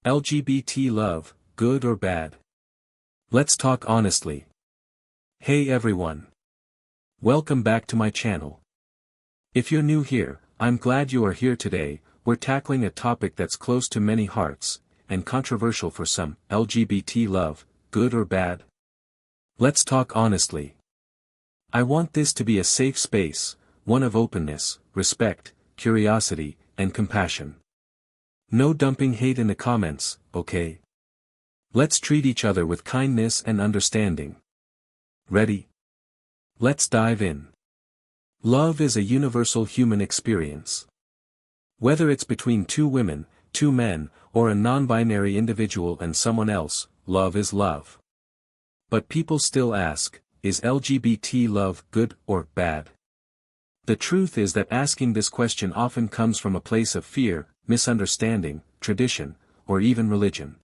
LGBT love, good or bad? Let's talk honestly. Hey everyone. Welcome back to my channel. If you're new here, I'm glad you are here today. We're tackling a topic that's close to many hearts, and controversial for some. LGBT love, good or bad? Let's talk honestly. I want this to be a safe space, one of openness, respect, curiosity, and compassion. No dumping hate in the comments, okay? Let's treat each other with kindness and understanding. Ready? Let's dive in. Love is a universal human experience. Whether it's between two women, two men, or a non-binary individual and someone else, love is love. But people still ask, is LGBT love good or bad? The truth is that asking this question often comes from a place of fear, misunderstanding, tradition, or even religion.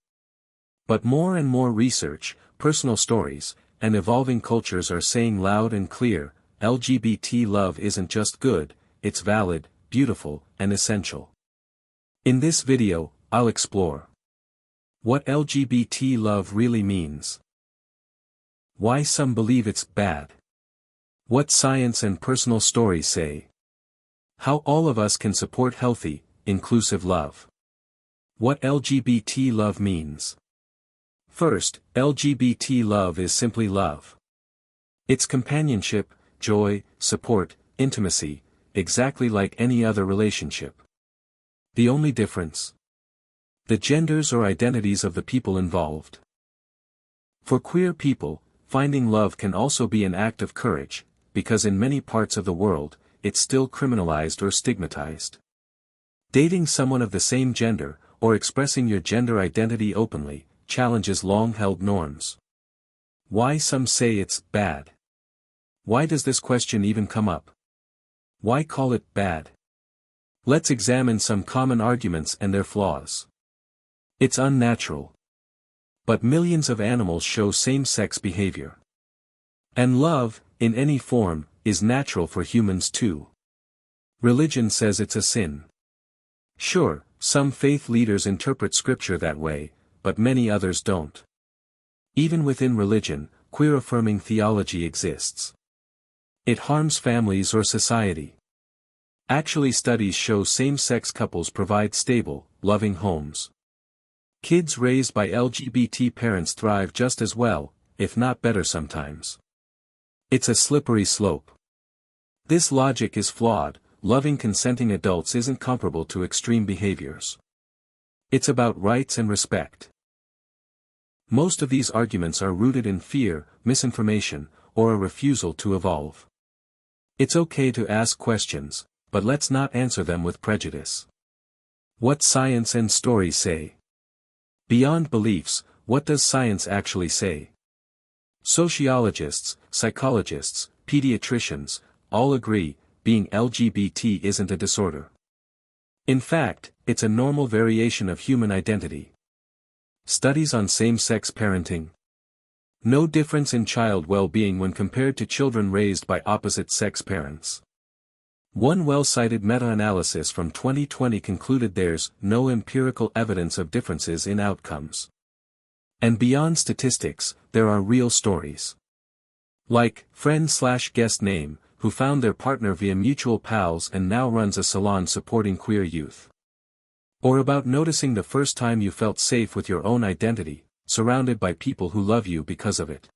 But more and more research, personal stories, and evolving cultures are saying loud and clear, LGBT love isn't just good, it's valid, beautiful, and essential. In this video, I'll explore what LGBT love really means, why some believe it's bad, what science and personal stories say, how all of us can support healthy, inclusive love, what LGBT love means. First, LGBT love is simply love. It's companionship, joy, support, intimacy, exactly like any other relationship. The only difference? The genders or identities of the people involved. For queer people, finding love can also be an act of courage, because in many parts of the world, it's still criminalized or stigmatized. Dating someone of the same gender, or expressing your gender identity openly, challenges long-held norms. Why some say it's bad? Why does this question even come up? Why call it bad? Let's examine some common arguments and their flaws. It's unnatural. But millions of animals show same-sex behavior. And love, in any form, is natural for humans too. Religion says it's a sin. Sure, some faith leaders interpret scripture that way, but many others don't. Even within religion, queer-affirming theology exists. It harms families or society. Actually, studies show same-sex couples provide stable, loving homes. Kids raised by LGBT parents thrive just as well, if not better sometimes. It's a slippery slope. This logic is flawed. Loving consenting adults isn't comparable to extreme behaviors. It's about rights and respect. Most of these arguments are rooted in fear, misinformation, or a refusal to evolve. It's okay to ask questions, but let's not answer them with prejudice. What science and stories say? Beyond beliefs, what does science actually say? Sociologists, psychologists, pediatricians, all agree, being LGBT isn't a disorder. In fact, it's a normal variation of human identity. Studies on same-sex parenting. No difference in child well-being when compared to children raised by opposite-sex parents. One well-cited meta-analysis from 2020 concluded there's no empirical evidence of differences in outcomes. And beyond statistics, there are real stories. Like, friend/guest name, who found their partner via mutual pals and now runs a salon supporting queer youth. Or about noticing the first time you felt safe with your own identity, surrounded by people who love you because of it.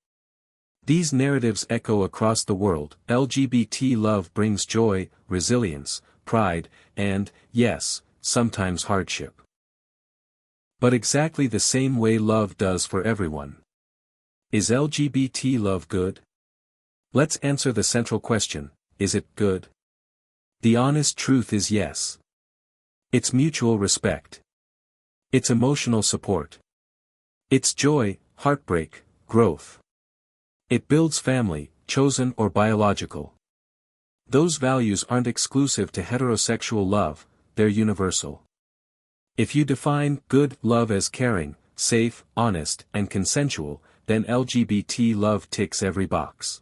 These narratives echo across the world. LGBT love brings joy, resilience, pride, and, yes, sometimes hardship. But exactly the same way love does for everyone. Is LGBT love good? Let's answer the central question, is it good? The honest truth is yes. It's mutual respect. It's emotional support. It's joy, heartbreak, growth. It builds family, chosen or biological. Those values aren't exclusive to heterosexual love, they're universal. If you define good love as caring, safe, honest, and consensual, then LGBT love ticks every box.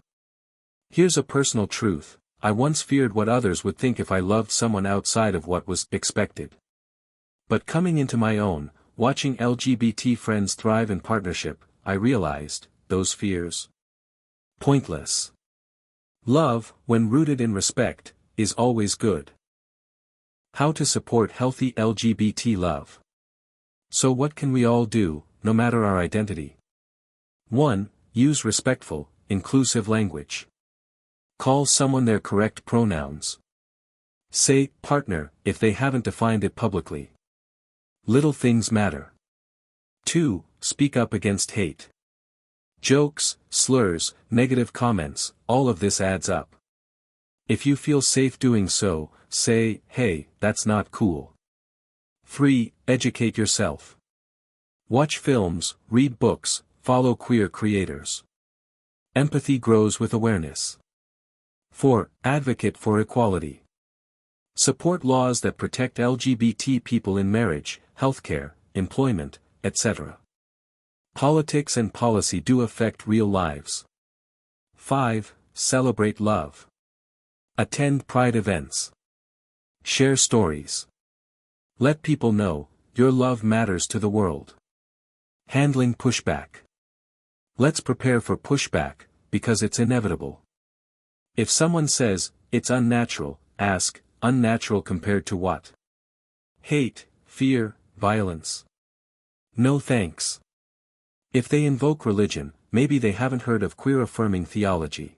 Here's a personal truth. I once feared what others would think if I loved someone outside of what was expected. But coming into my own, watching LGBT friends thrive in partnership, I realized, those fears. Pointless. Love, when rooted in respect, is always good. How to support healthy LGBT love. So what can we all do, no matter our identity? 1. Use respectful, inclusive language. Call someone their correct pronouns. Say, partner, if they haven't defined it publicly. Little things matter. 2. Speak up against hate. Jokes, slurs, negative comments, all of this adds up. If you feel safe doing so, say, hey, that's not cool. 3. Educate yourself. Watch films, read books, follow queer creators. Empathy grows with awareness. 4. Advocate for equality. Support laws that protect LGBT people in marriage, healthcare, employment, etc. Politics and policy do affect real lives. 5. Celebrate love. Attend pride events. Share stories. Let people know, your love matters to the world. Handling pushback. Let's prepare for pushback, because it's inevitable. If someone says, it's unnatural, ask, unnatural compared to what? Hate, fear, violence. No thanks. If they invoke religion, maybe they haven't heard of queer-affirming theology.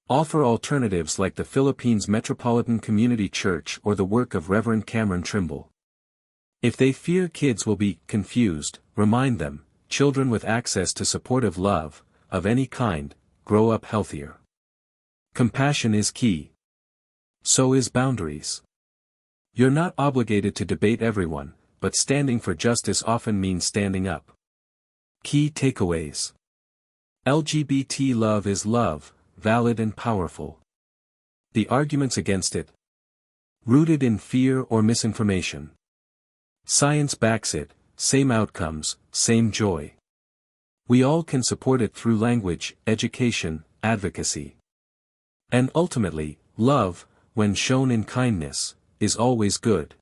Offer alternatives like the Philippines Metropolitan Community Church or the work of Reverend Cameron Trimble. If they fear kids will be confused, remind them, children with access to supportive love, of any kind, grow up healthier. Compassion is key. So is boundaries. You're not obligated to debate everyone, but standing for justice often means standing up. Key takeaways. LGBT love is love, valid and powerful. The arguments against it. Rooted in fear or misinformation. Science backs it, same outcomes, same joy. We all can support it through language, education, advocacy. And ultimately, love, when shown in kindness, is always good.